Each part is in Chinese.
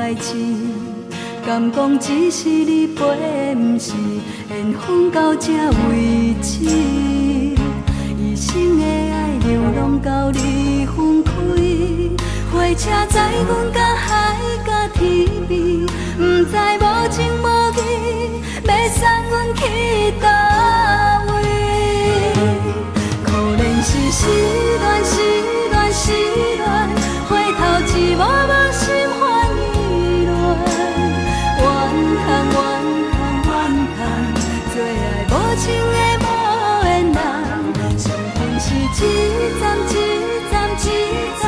代志，敢讲只是你陪，不是缘分到这为止。一生的爱流浪到你分开，火车载阮到海甲天边，不知无情无义，要送阮去倒位？可怜是失恋，失恋，失恋，回头一幕幕心烦意乱，怨叹，怨叹，怨叹，最爱无情的无缘人，上恨是一站一站一站，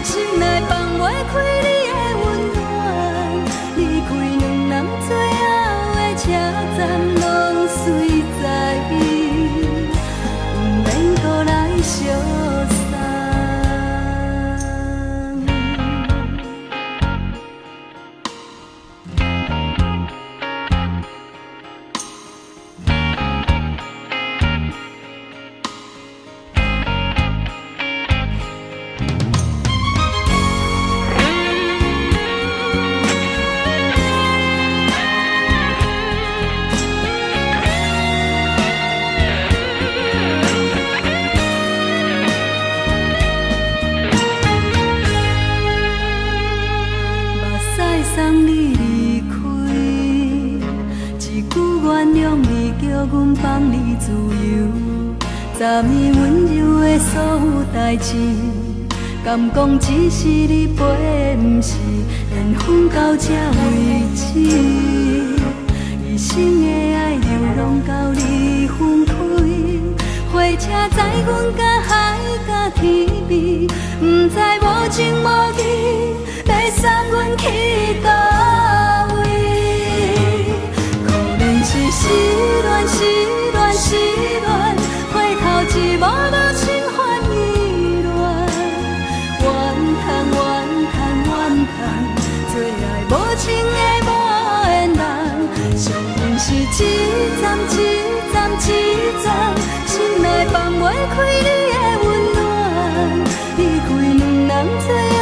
心内放袂开你的温暖，离开两人最后的车站，拢随在伊，不免搁来相送。送你离开，一句原谅你，叫阮放你自由。昨暝温柔的所有代志，敢讲只是你陪，不是缘分到这为止。一生的爱流浪到你分开，火车载阮到海甲天边，不知无情无义，要送阮去倒位？可怜是失恋，失恋，失恋，回头一幕幕心烦意乱，怨叹，怨叹，怨叹，最爱无情的无缘人，上恨是一站一站一站，心内放袂开你的温暖，离开两人最后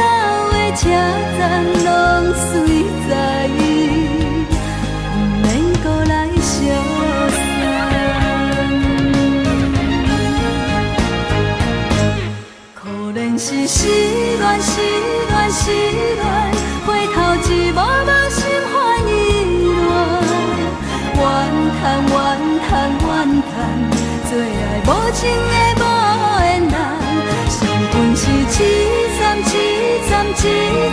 的车站，拢随在伊，不免搁来相送。可怜是失恋，失恋，失恋，回头一幕幕心烦意乱，怨叹，怨叹，怨叹，最爱无情的无缘人，上恨是一站一站一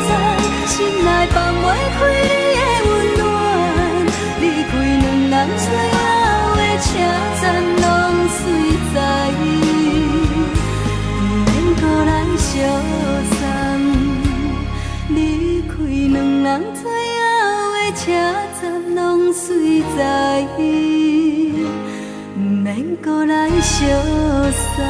站，心内放袂开你的温暖，离开两人最后的车站，拢随在伊，不免搁来相送。离开两人最后的车站，拢随在伊，不免搁来相送。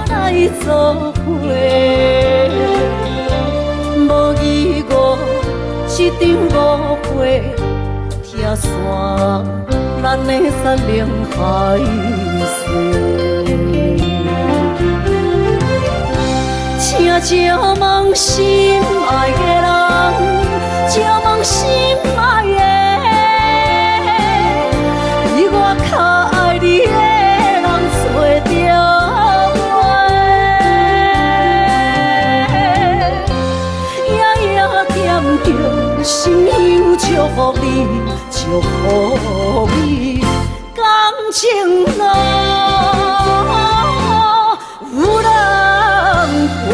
来作伙，无义无一场误会，拆散咱的山盟海誓。请借问心爱的人，借问心爱的，比我较爱你的人找着我，夜夜惦着心香祝福你，祝福你，感情路有人陪。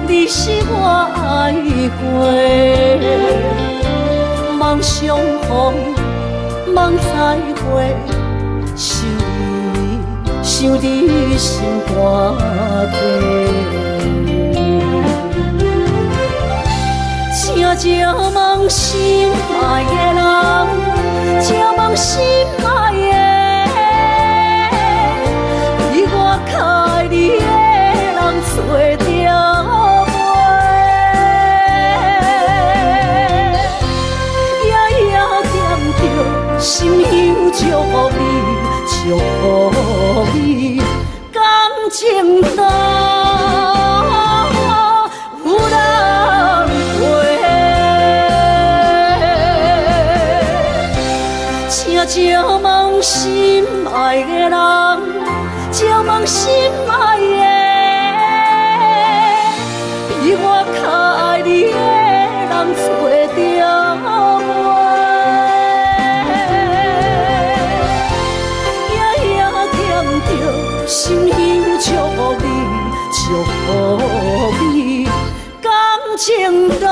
你是我爱过，梦相逢，梦再会，想你心肝底。请借问心爱的人，借问心爱的，比我较爱你的人找着。心香祝福你，祝福你，感情路有人陪。请借问心爱的人，借问心爱的，比我较爱你的人找着我。心香祝福你，祝福你，感情路。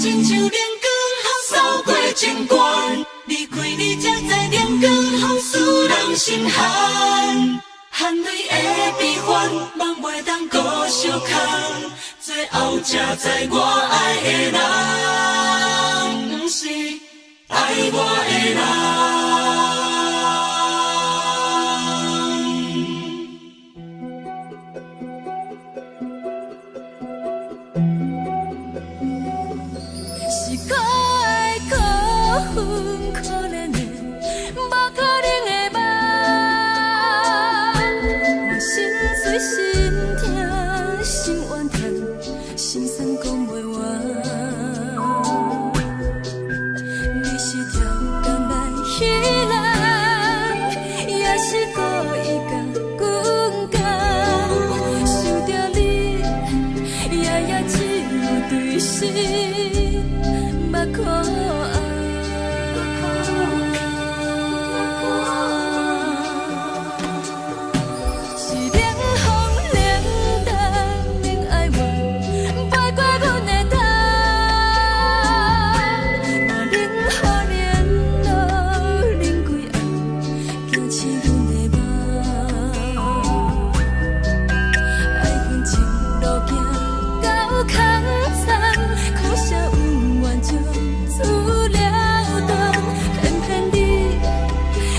亲像冷光扫过情关，离开你才知冷光予使人心寒。含泪的悲欢，望袂当搁相牵，最后才知我爱的人，不是爱我的人。是可爱可恨可怜的，无可能的梦。我心碎心痛心怨叹，心酸讲袂完。你是跳工来彼人，也是故意甲阮讲，想着你，夜夜只有对视。目眶红，是冷风冷淡冷爱我，飞过阮的头，若冷雨冷落冷几暗，惊醒阮的梦。爱恨情路行到空残，苦涩有缘就出了断，偏偏你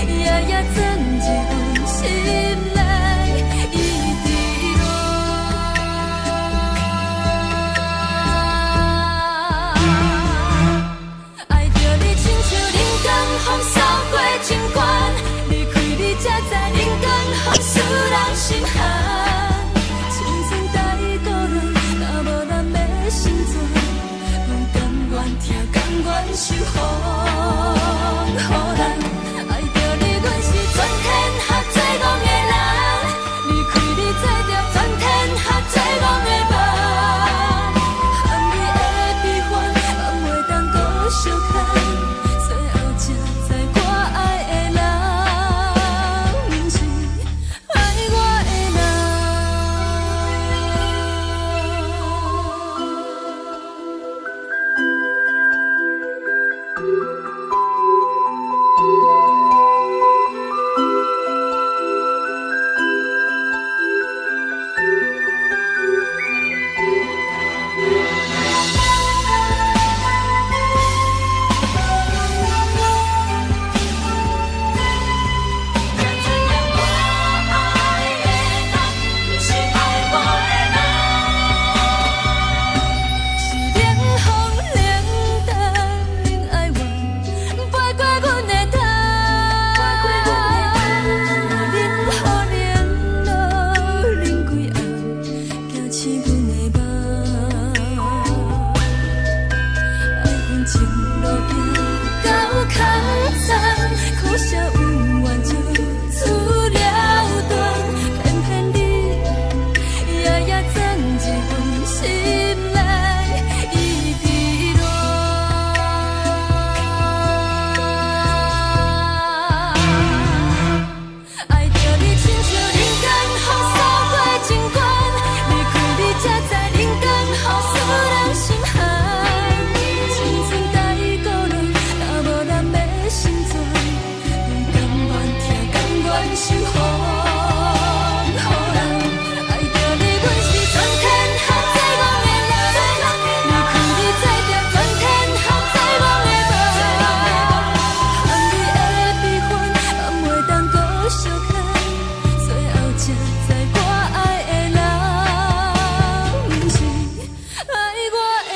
夜夜装一份心内伊伫乱。爱着你亲像冷光风扫过情关，离开你才知冷光予使人心寒。青春待过了，若无咱要心酸，阮甘愿听，甘愿受风雨人。爱着你，阮是全天下最戆的人，离开你才着全天下最戆的梦。含你的悲欢，望袂当搁相牵，最后才知我爱的人，不是爱我的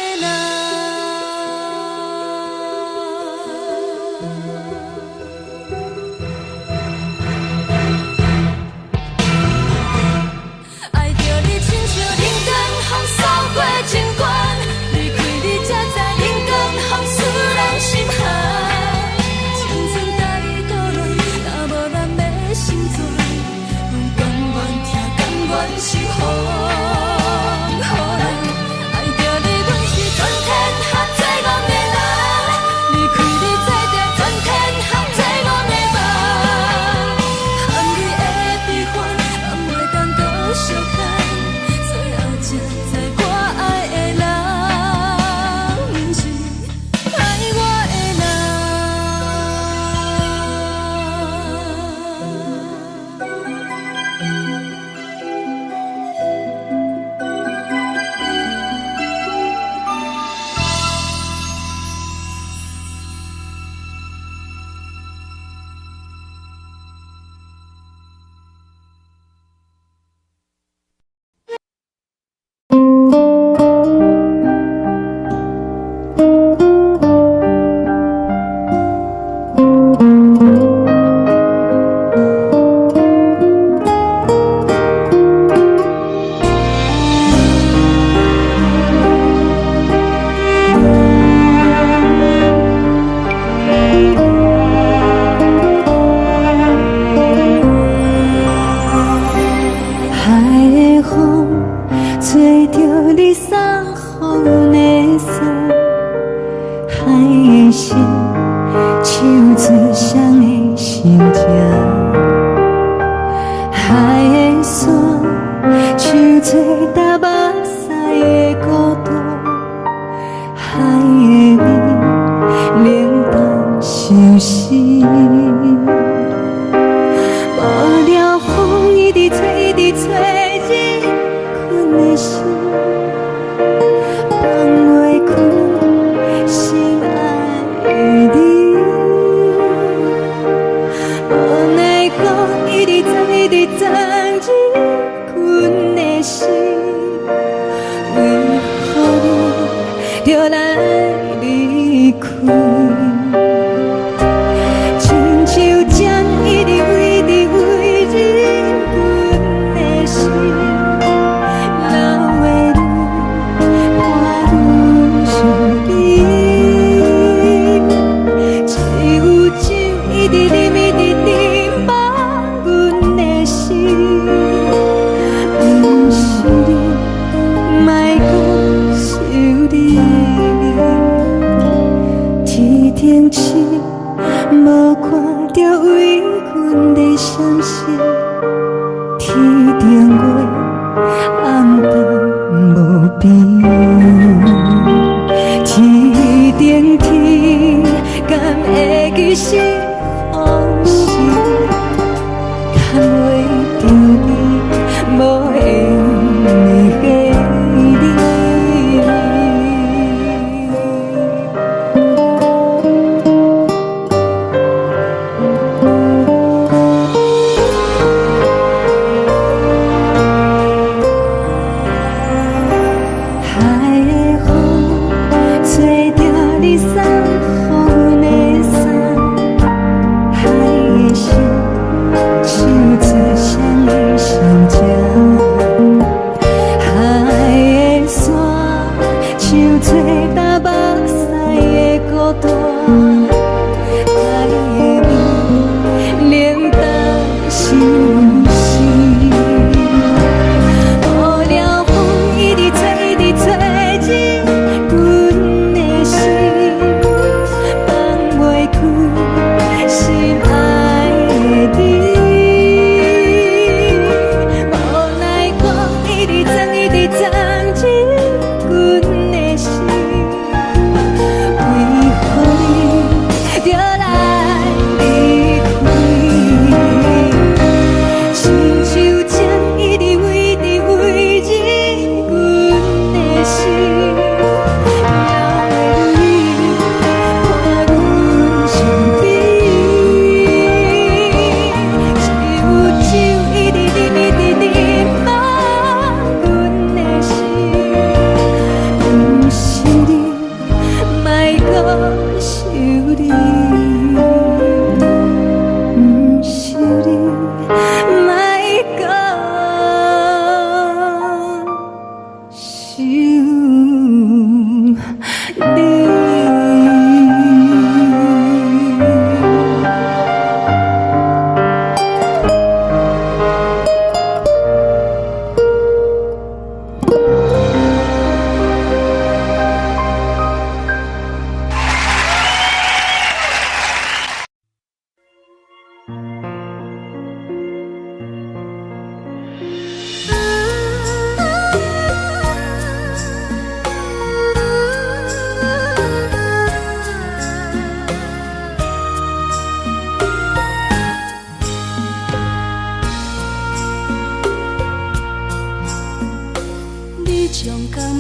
伫昨日阮的心，为何你就来离开？亲像针一直为你为忍阮的心，流的泪看阮伤悲，只有酒一直啉一直啉饱阮的心，不是你，莫搁想你。天顶星无看到为阮的伤心，天顶月暗淡无边，天顶天敢会记是往事，敢袂着你无缘的你。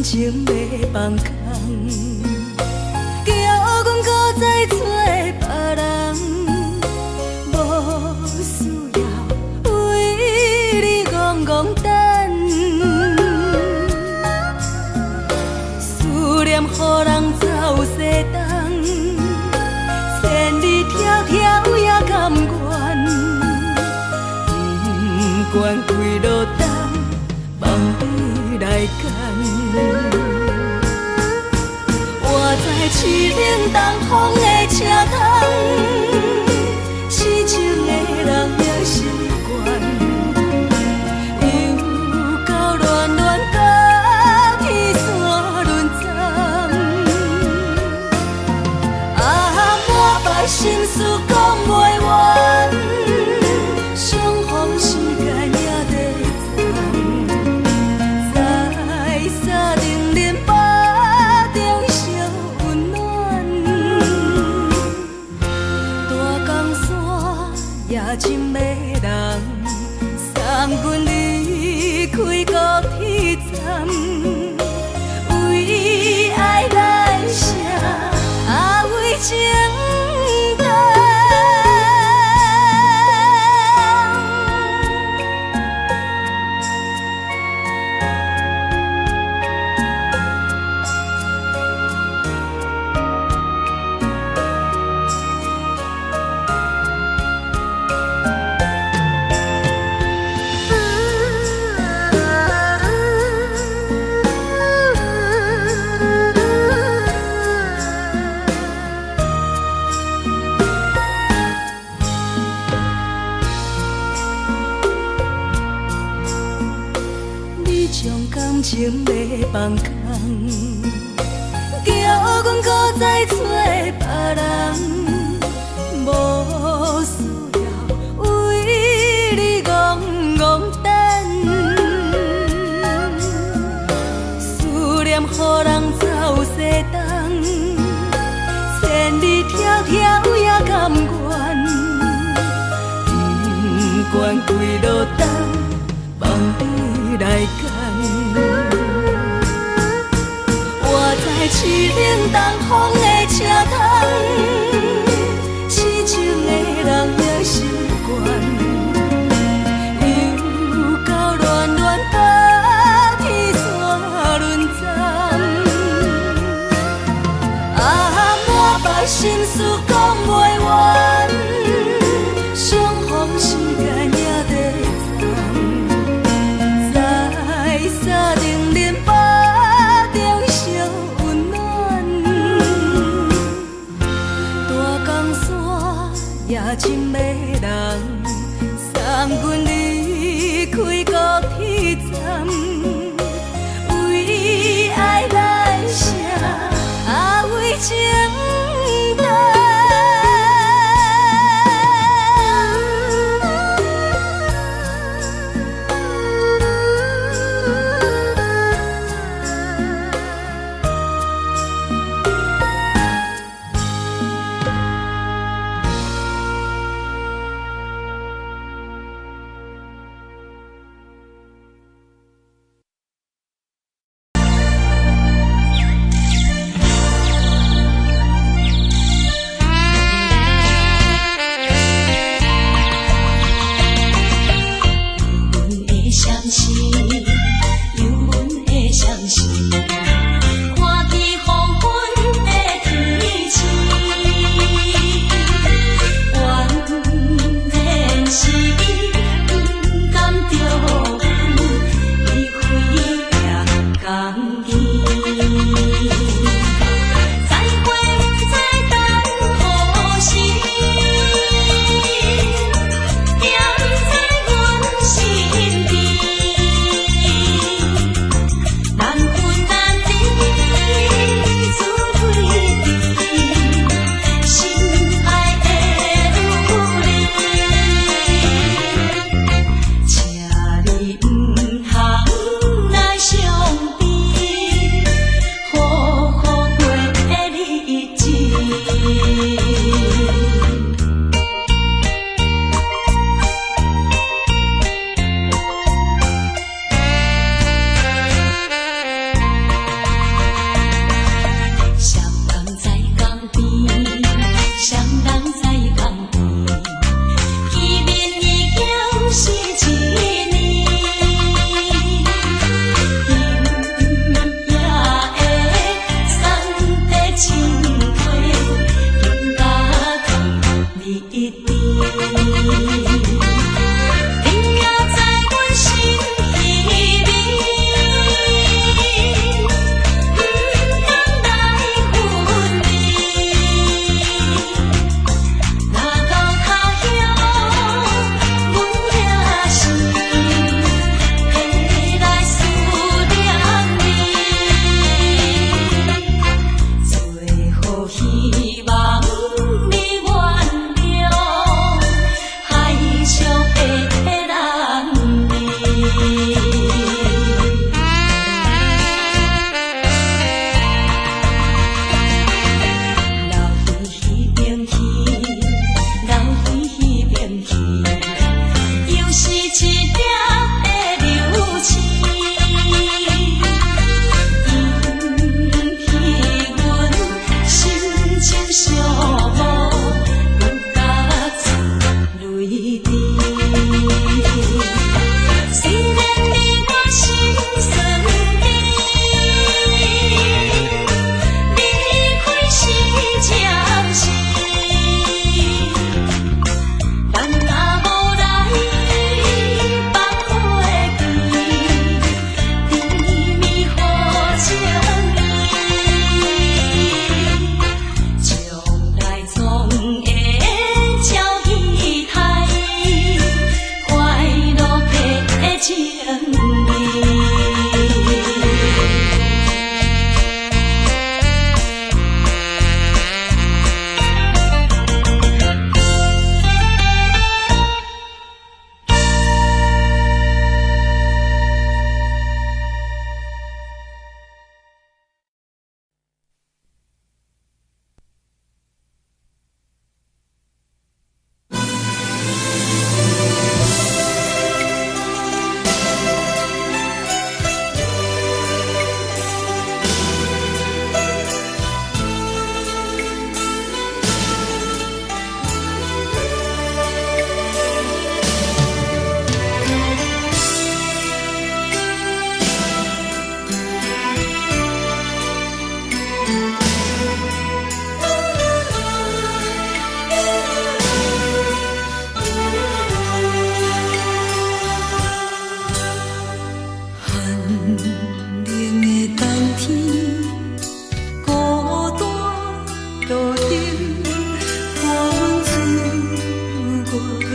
情袂放空，叫阮搁再找别人，无需要为你戆戆等。思念予人走西东，千里迢迢也甘愿，不管几落冬，梦你来干。我在凄冷东风的车窗，痴情的人也习惯，又到恋恋甲天山轮站。啊，满腹心事讲袂完，相逢时间也在站，在山顶林北中烧温暖，大江山夜深的人，送阮离开高铁站，为爱来写，为情。情要放空，叫阮搁再找别人，无需要为你戆戆等，思念予人走西东，千里迢迢也甘愿，不管几路灯，梦你来牵。我在痴冷东风的车窗，痴情的人也习惯，又到恋恋把天线轮转。啊，满腹心事讲袂完，相逢时间也在站，在山顶林巴中相温暖。大江山夜深要人，送阮离开高铁站，为爱来写，为情等。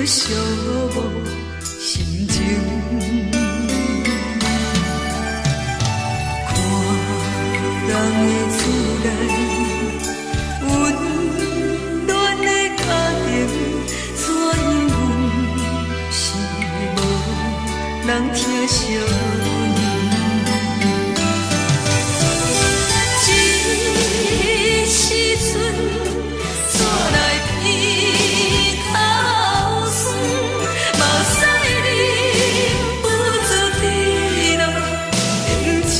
寂寞心情。看人的厝内温暖的家庭，怎因阮是无人疼惜你？这时阵煞来鼻口酸，嘛使忍不住滴落眼睛。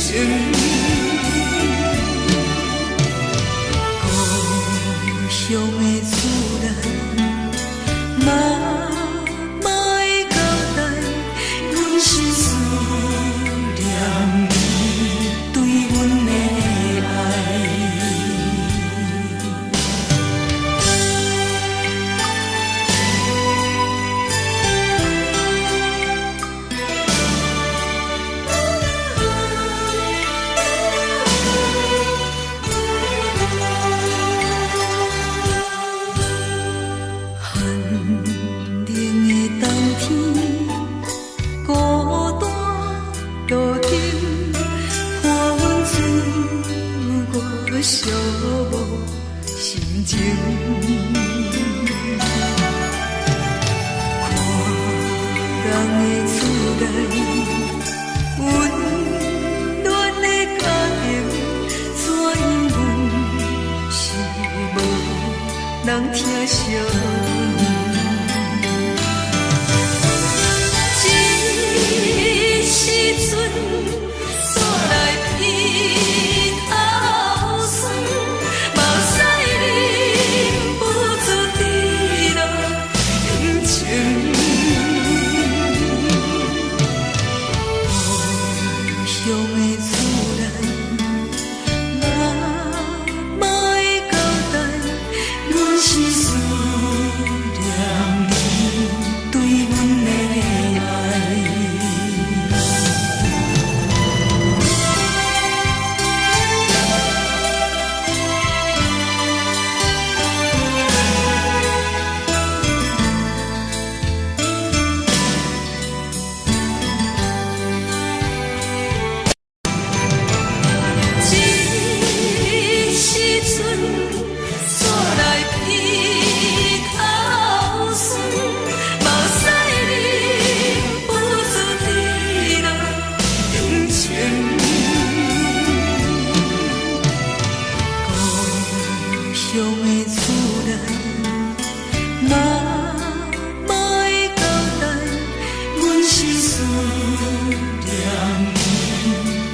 故乡的厝内，嘛莫会交代，阮是思念你对阮的爱。寒冷的冬天，孤单路灯，看阮自我寂寞心情。看人的厝内温暖的家庭，怎因阮是无人疼惜你？这时阵煞来鼻口酸，嘛使忍不住滴落眼睛。故乡的厝内，嘛莫会交代，阮是思念你对阮的爱。这时阵煞来鼻口酸，嘛使忍不住滴落眼睛。故乡的厝内，嘛莫会交代，阮是思念你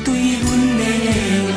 对阮的爱。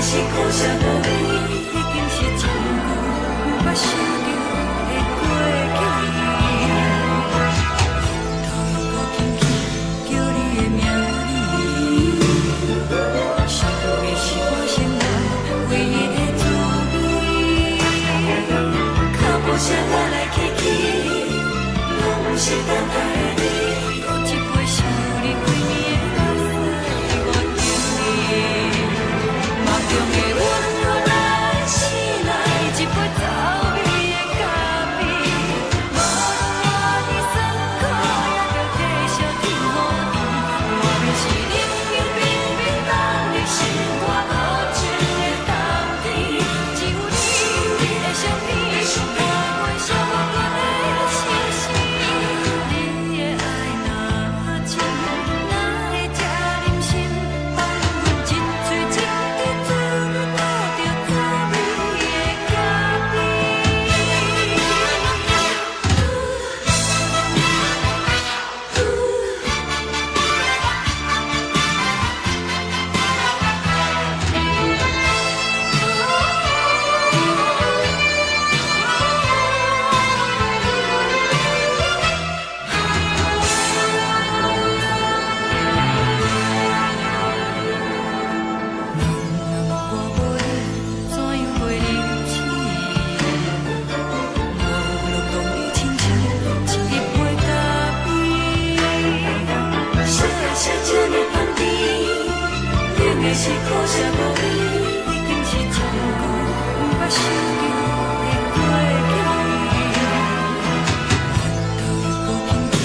是苦涩无味，已经是一句不捌想着的过去。头个轻轻叫你的名字，想的是我心内唯一的滋味。脚步声来来去去，拢是等待你，喝一杯想你几年的目屎，我敬你。梦中的温柔来醒来，一杯走味的咖啡，无论我是苦涩无味，已经是一句无法想着的过去。都无轻轻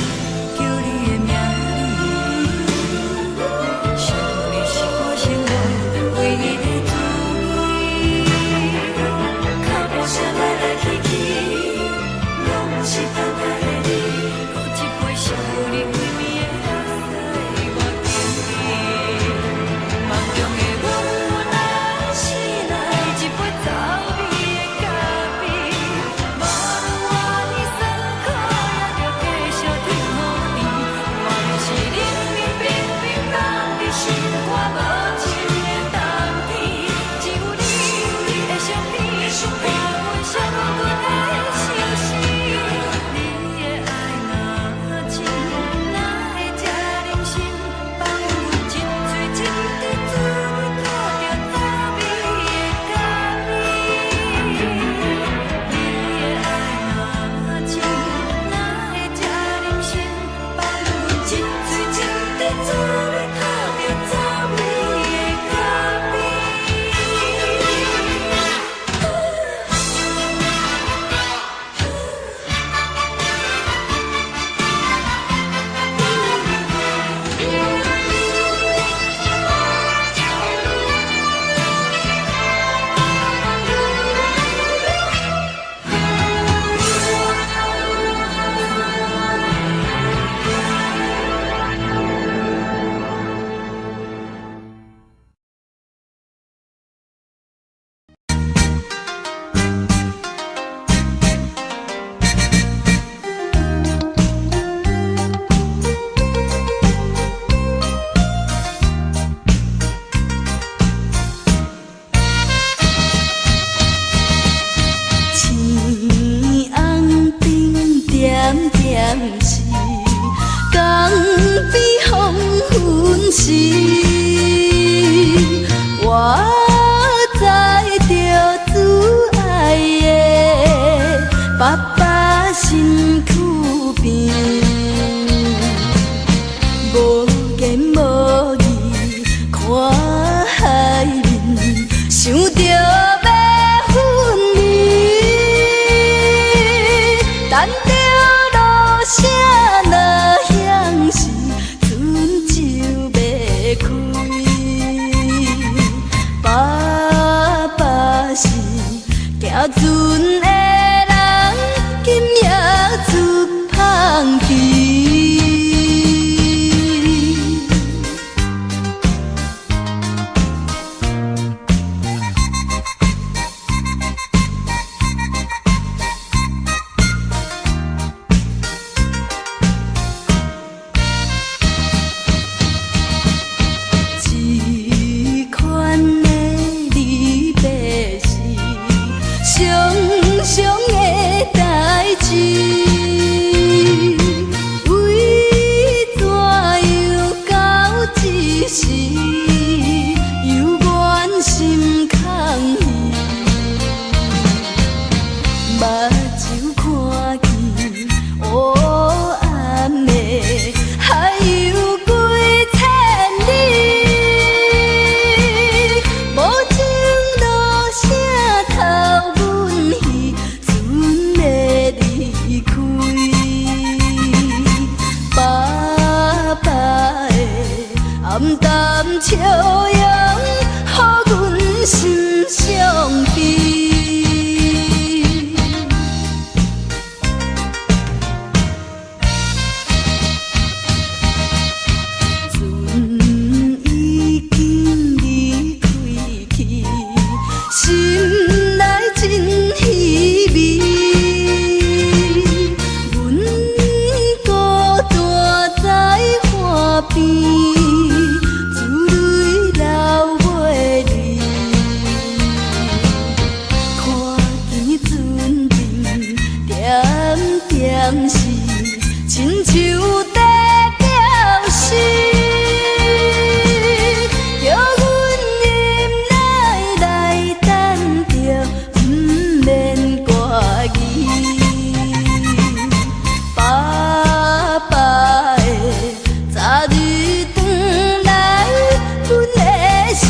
叫你的名字，想你是我生活唯一的滋味。脚步声来来去去，拢是等待的你，搁一杯烧你归暝的落西我敬你。梦中的阮若醒来，一杯走味的咖啡，无论我呢酸苦，也着继续甜乎甜。我就是冷冷冰冰放伫心肝无情的冬天，只有你的相片，画阮相互阮的相思。你的爱若真，哪会这忍心放阮一嘴一滴滋味，靠着走味的咖啡。你的爱若真，哪会这忍心放阮一嘴一滴滋味，靠着走味的咖啡。青红灯点点是江边黄昏时，我知着挚爱的爸爸身躯边，无言无语看海面，想着要分离。等着落声若响时，船就要开。爸爸是行船的人，今夜出芳池。这款的离别是伤伤的代志，为怎样到这时，犹原心空虚，目睭看见黑暗的海有几千里。无情落声透阮耳，船要离开。爸爸的暗淡笑容，予阮心伤悲。船已经离开去，心内真稀微。阮孤单在岸边，珠泪流袂离。看见船灯点点是，亲像在叫诗。叫阮忍耐来等着，不免歌语。爸爸的昨日转来，阮的心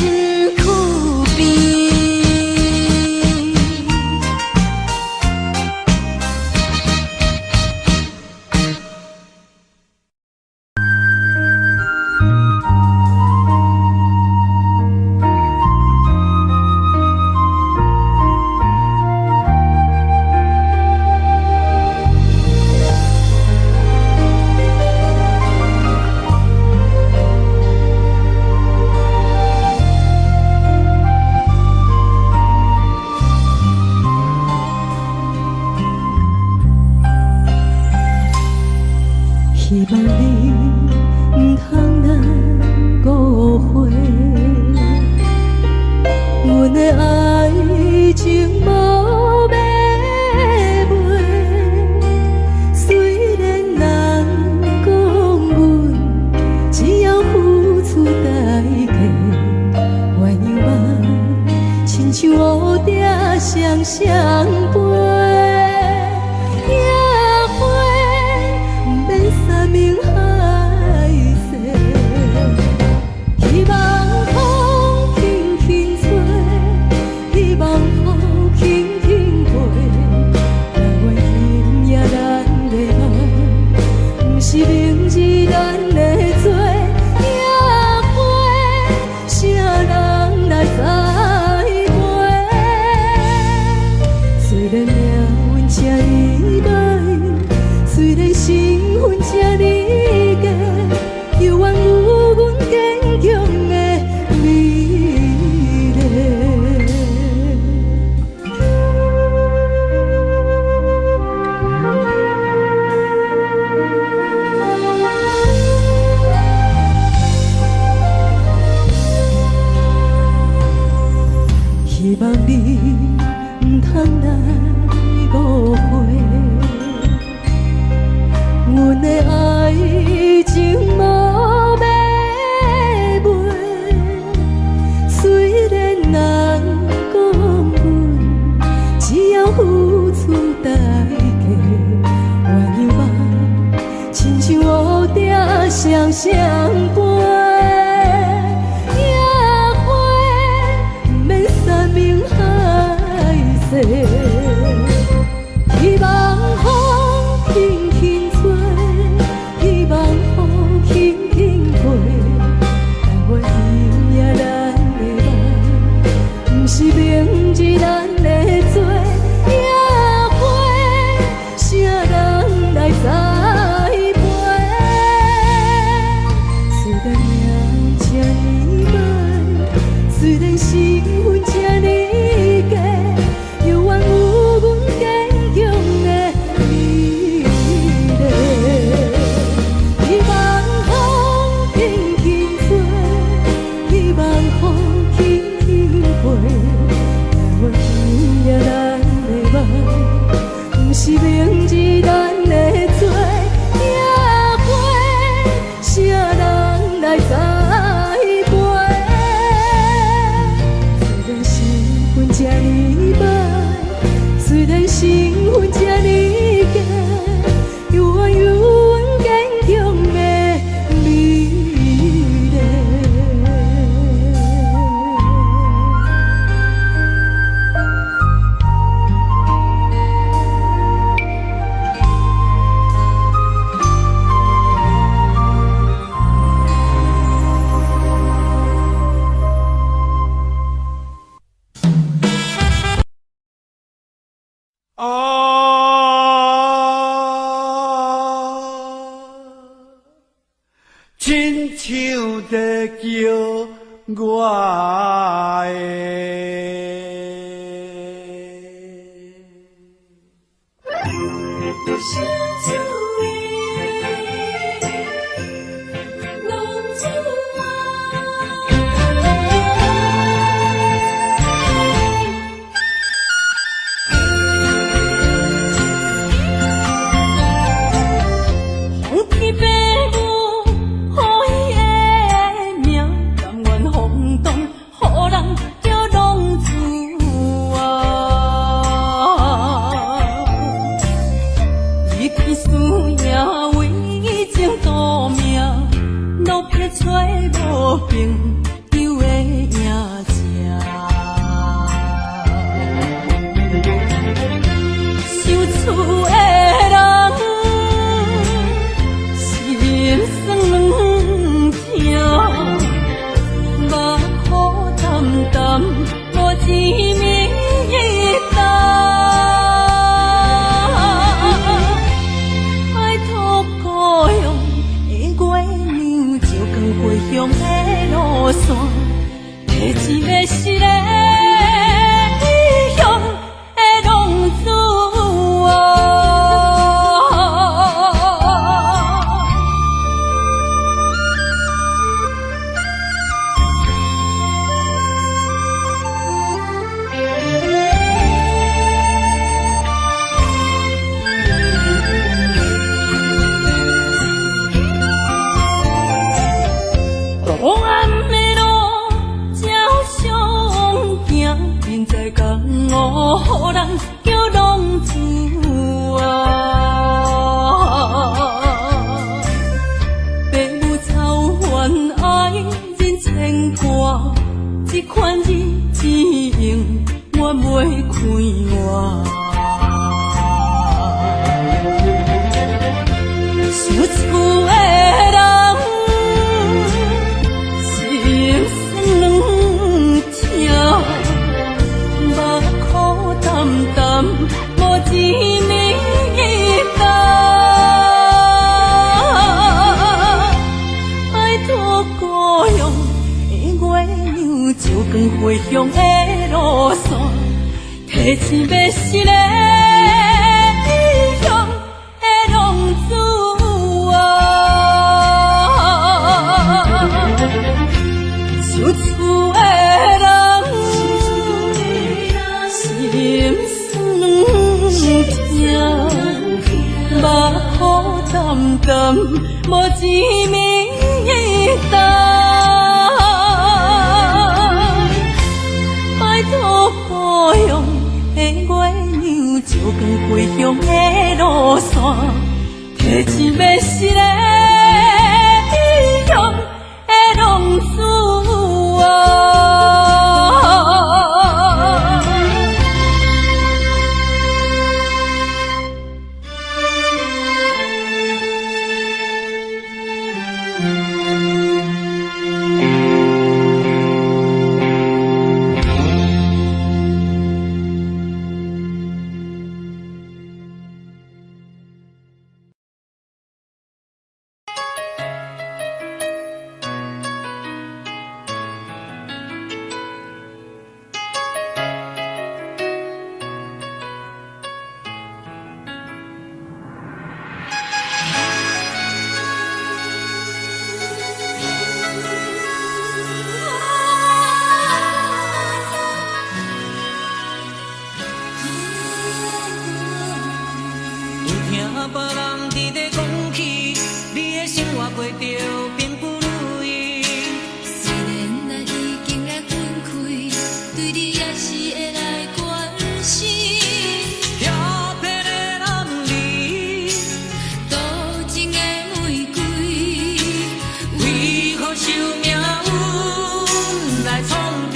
希望你唔通咱误会，阮的爱情无要卖。虽然人讲阮只要付出代价，鸳鸯嘛，亲像乌蝶双双飞。明海誓，希望风轻轻吹，希望风轻轻飞。但愿今夜咱的爱，不是明日咱的做，也会啥人来栽培。虽然命运这呢歹，虽然心阮这呢假，犹原有阮坚强的美丽。希望你唔通来误会。阮的爱情无要卖，虽然人讲阮只要付出代价，鸳鸯嘛，亲像乌蝶双双飞，也会不免山盟海誓。希望风轻轻吹，希望风轻轻飞。但愿今夜咱的爱，不是明日咱的做，也会啥人来栽培。虽然命这呢歹，虽然心阮这呢假，犹原有阮坚强的美丽。希望风轻轻吹，希望风轻轻飞。但愿今夜咱的爱，不是明日咱的做，也会啥人来栽培。虽然心阮这呢歹，虽然心阮这呢假，犹原有阮坚强的美丽。亲像在叫我叫浪子啊！父母操怨爱人牵挂，这款日子用我袂开换。想厝的人心酸软痛，目苦淡淡无一面红。拜托故乡的月亮，照光回乡的路线，提醒要是个异乡的浪子。想厝的人心酸痛，目苦淡淡无一面红。拜托故乡的月亮，照光回乡的路线，提醒要是个异乡的浪子啊！别人伫咧讲起，你的生活过着并不如意。虽然咱已经来分开，对你也是会来关心。遐撇的男儿，多情的玫瑰，为何受命运来创治？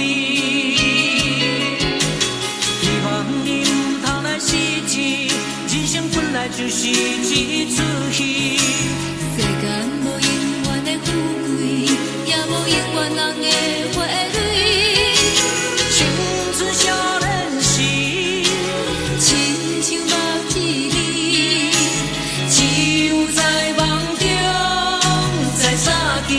希望你唔通来失志，人生本来就是一出戏。世间无永远的富贵，也无永远人的花蕊。青春少年时，亲像目一字，只有在梦中在相见。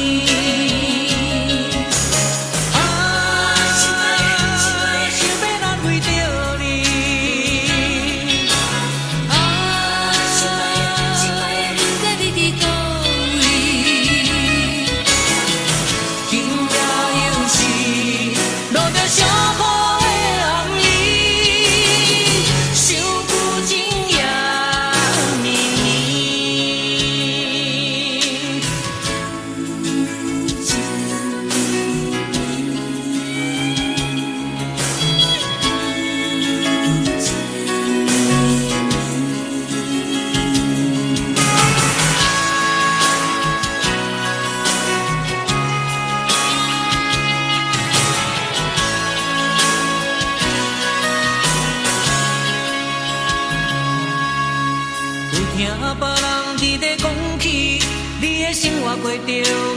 听别人伫咧讲起，你的生活过着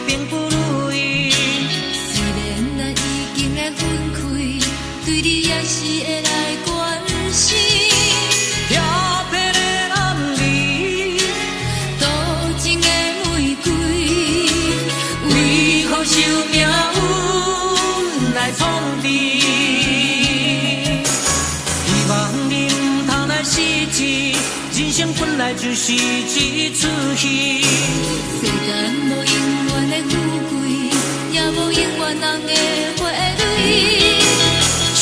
并不如意。虽然咱已经来分开，对你也是会来关心。遐撇的男儿，多情的玫瑰，为何受命运来创治？希望你唔通来失志。人生本来就是一出戏，世间无永远的富贵，也无永远人的花蕊。青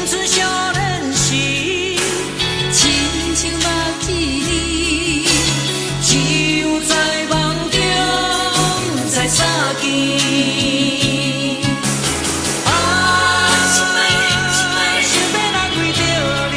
春少年时，亲像目一字，只有在梦中才相见。想要来为着你。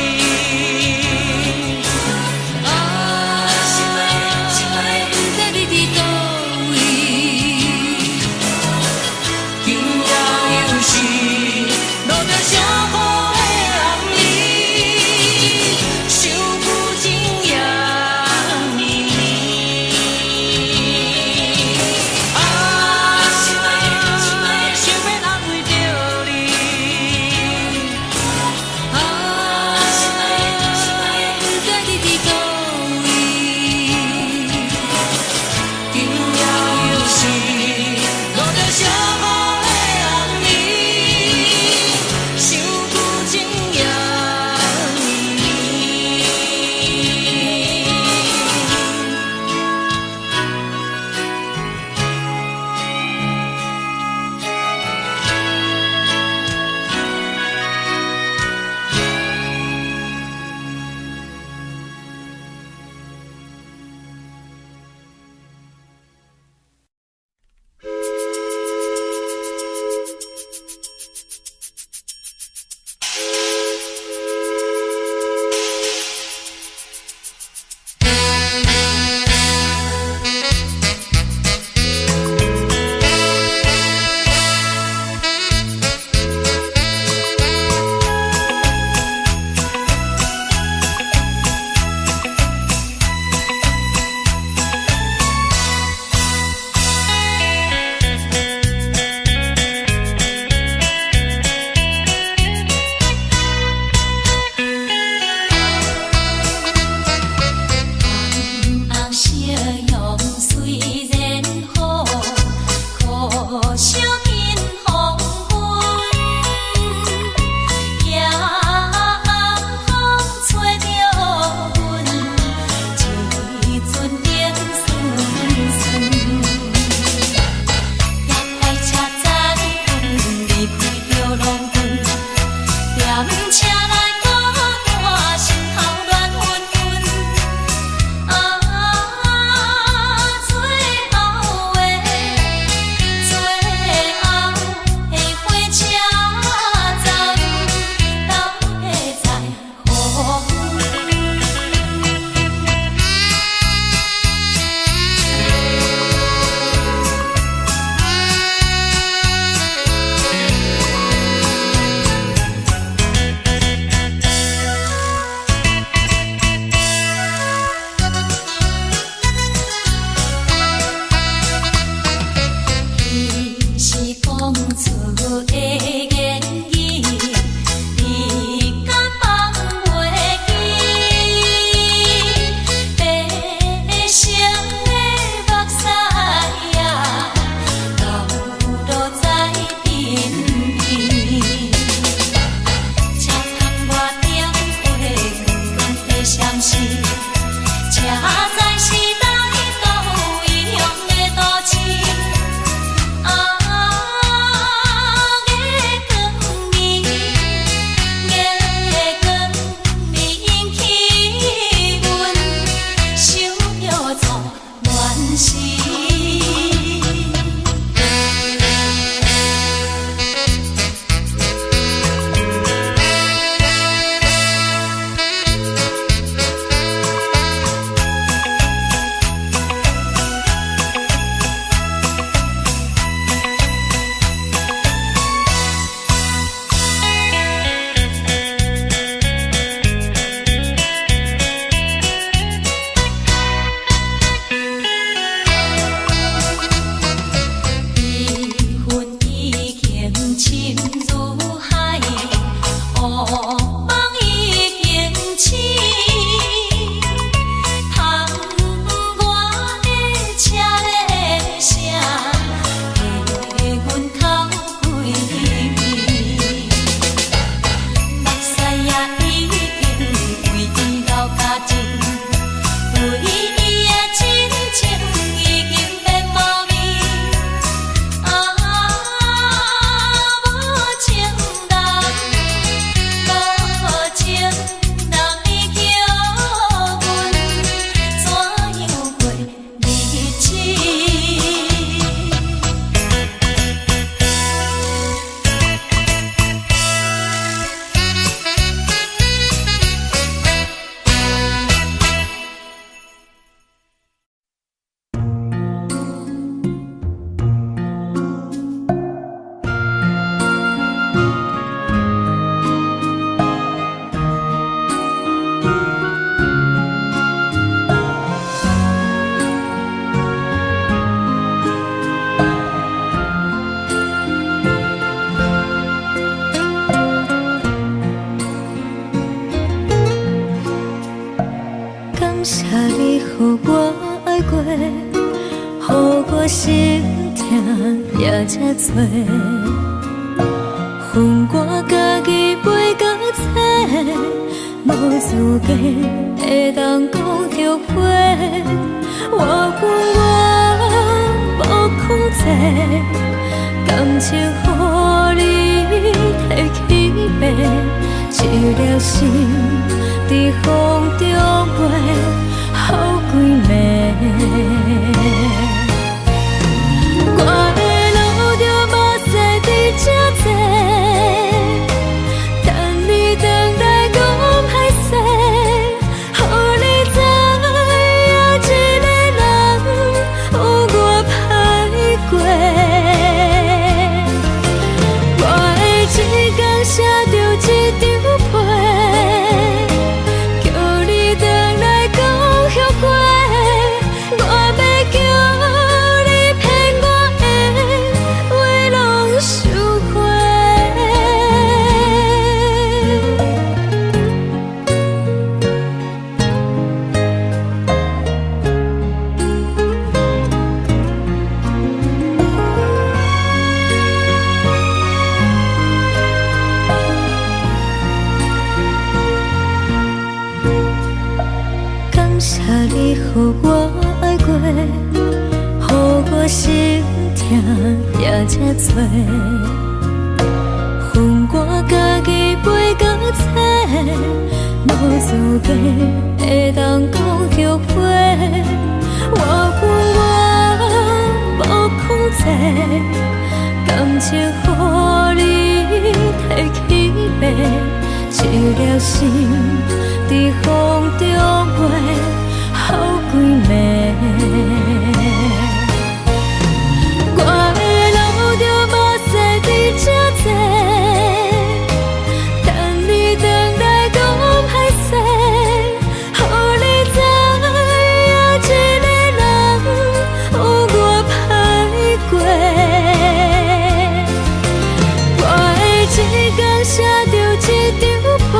时。心痛也这多，恨我家己飞到这，无资格会当讲后悔。我恨我无控制，感情予你提起白，一粒心在风中飞，好几暝。我的路着目屎伫这多，等你回来讲歹势，予你知影一个人有我歹过。我的一天写着一张被，叫你回来讲后悔。我要叫。你予我爱过，予我心痛也这多，恨我家己飞到这，无资格会当讲后悔。我恨我无控制，感情予你提起白，一粒心在风中飞。好几暝，我的路着目屎伫这多，等你回来讲歹势，予你知影一个人有我歹过。我的一天写着一张被。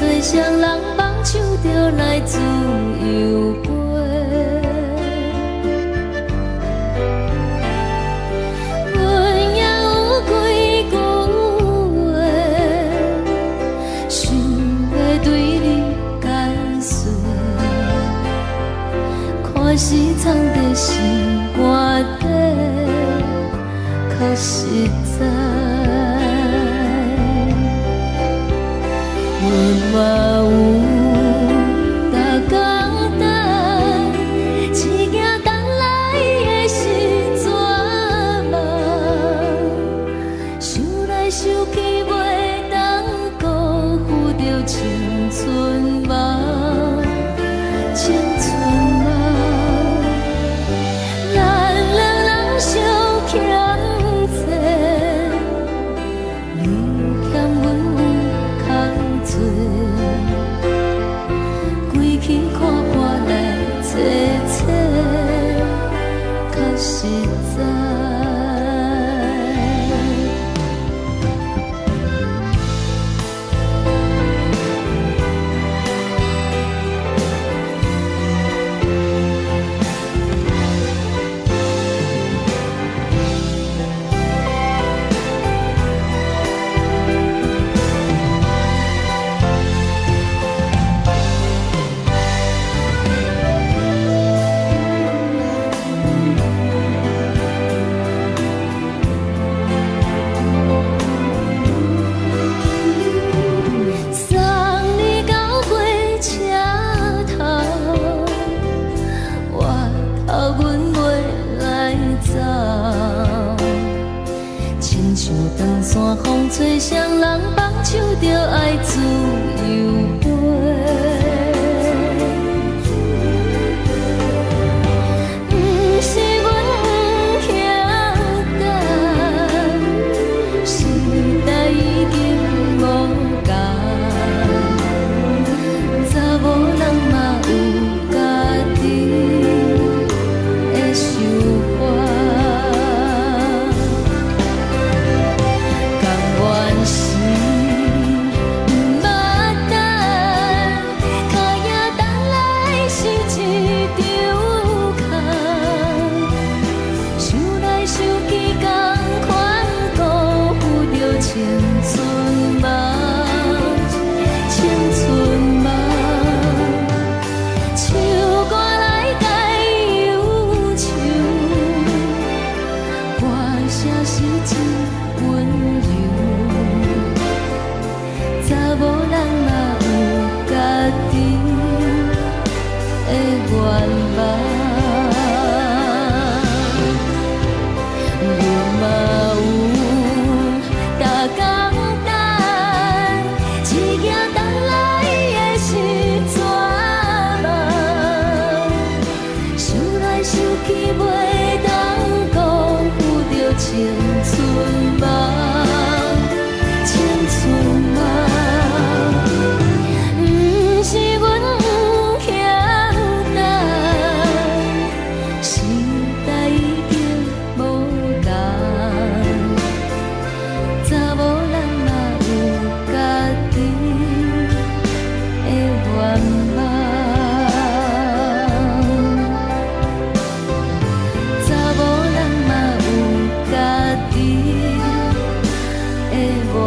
吹双人放手就来自由飞。阮也有几句话，想要对你解说，可是藏在心肝底，较实在。阮嘛有逐工等，一件等来的是绝望，想来想去袂当辜负着青春梦，青春梦。咱两人相欠债，你欠阮有空做，归去看破来切切，较实在。送你到火车头，我头阮袂来走，亲像长线风吹双人放手就爱自由飞。不是阮不晓等，时代已经无共，查某人嘛有家己的想法，甘愿是不捌等，脚也等来是一场空，想来想去同款辜负着青春梦，青春梦。唱歌来解忧愁，歌声是真温柔，查某人嘛有家己的愿望。阮嘛有逐工等，一件等来的是绝望，想来想去袂当辜负着青春梦，青春梦。不是阮不晓等，时代已经无共，查某人嘛有家己的愿望，查某人嘛有家己的愿望。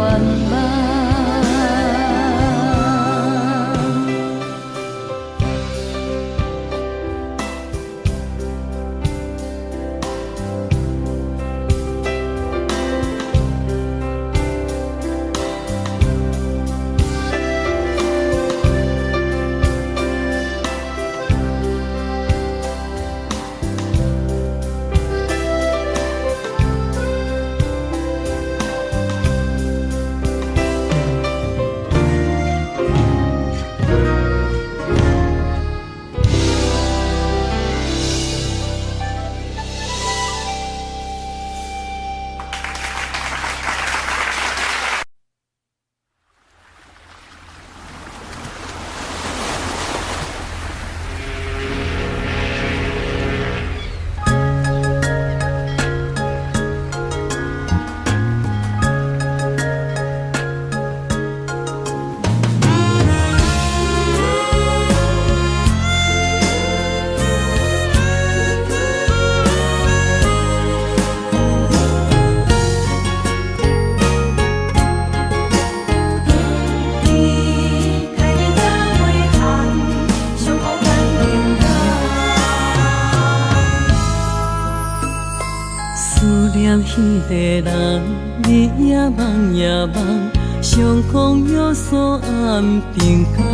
彼个人，你也梦也梦，相逢约锁暗平空。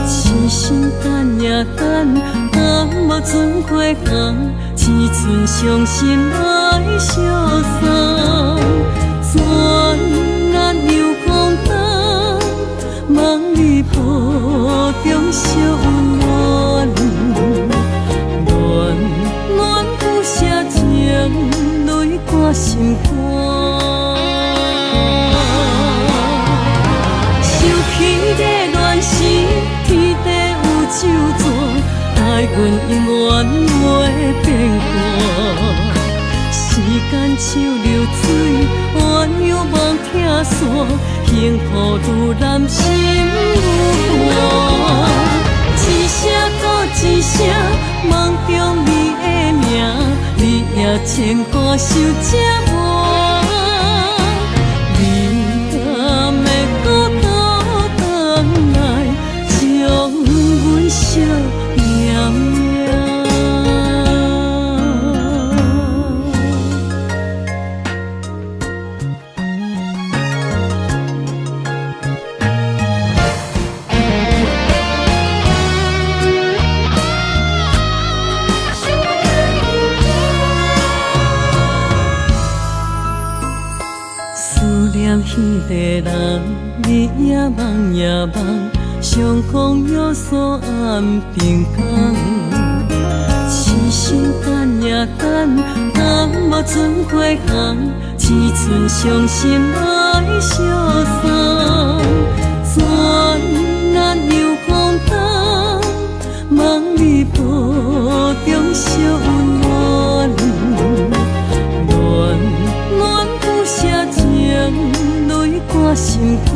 痴心等也等，若无船花红，只剩伤心来相送。转眼又空灯，梦里抱中惜温暖，暖暖不舍情，泪挂心肝。想起个乱时，天地有手纸，待阮永远袂变卦。时间像流水，鸳鸯望听线，幸福愈难心愈寒。一声搁一声，梦中你的名，你也牵挂受折磨。你敢会搁倒转来，将阮惜命命？彼个人，你也梦也梦，相逢约锁暗平空。痴心等也等，若无船花红，只剩伤心来相送。转眼又空灯，梦里抱中惜温暖，暖暖不舍情，泪挂心肝。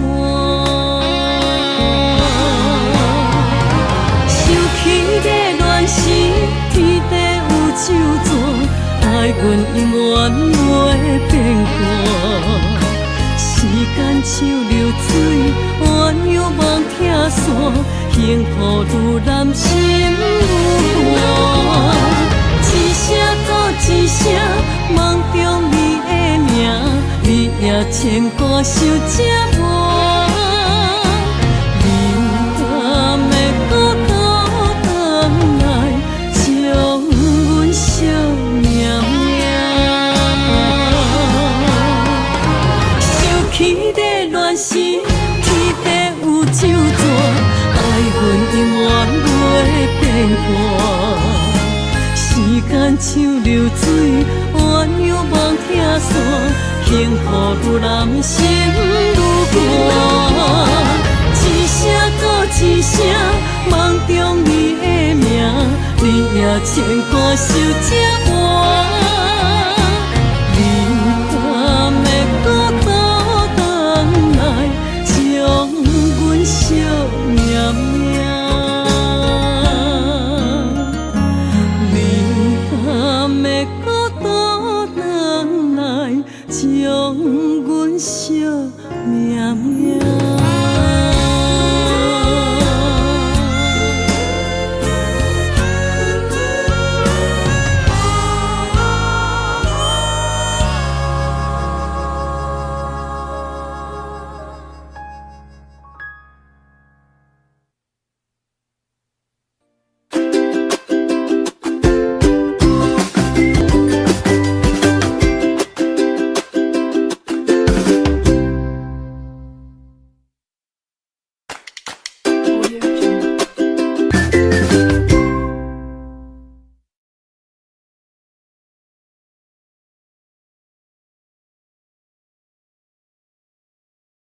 想起个乱时，天地有手纸，待阮永远袂变卦。时间像流水，鸳鸯望听线，幸福愈难心愈寒。一声搁一声，梦中你的名，你也牵挂受折磨。你敢会搁倒转来，将阮惜命命？想起个乱时，天地有手纸，爱阮永远袂变卦。时间像流水，鸳鸯望听线，幸福愈难心愈寒。一声搁一声，梦中你的名，你也牵挂受折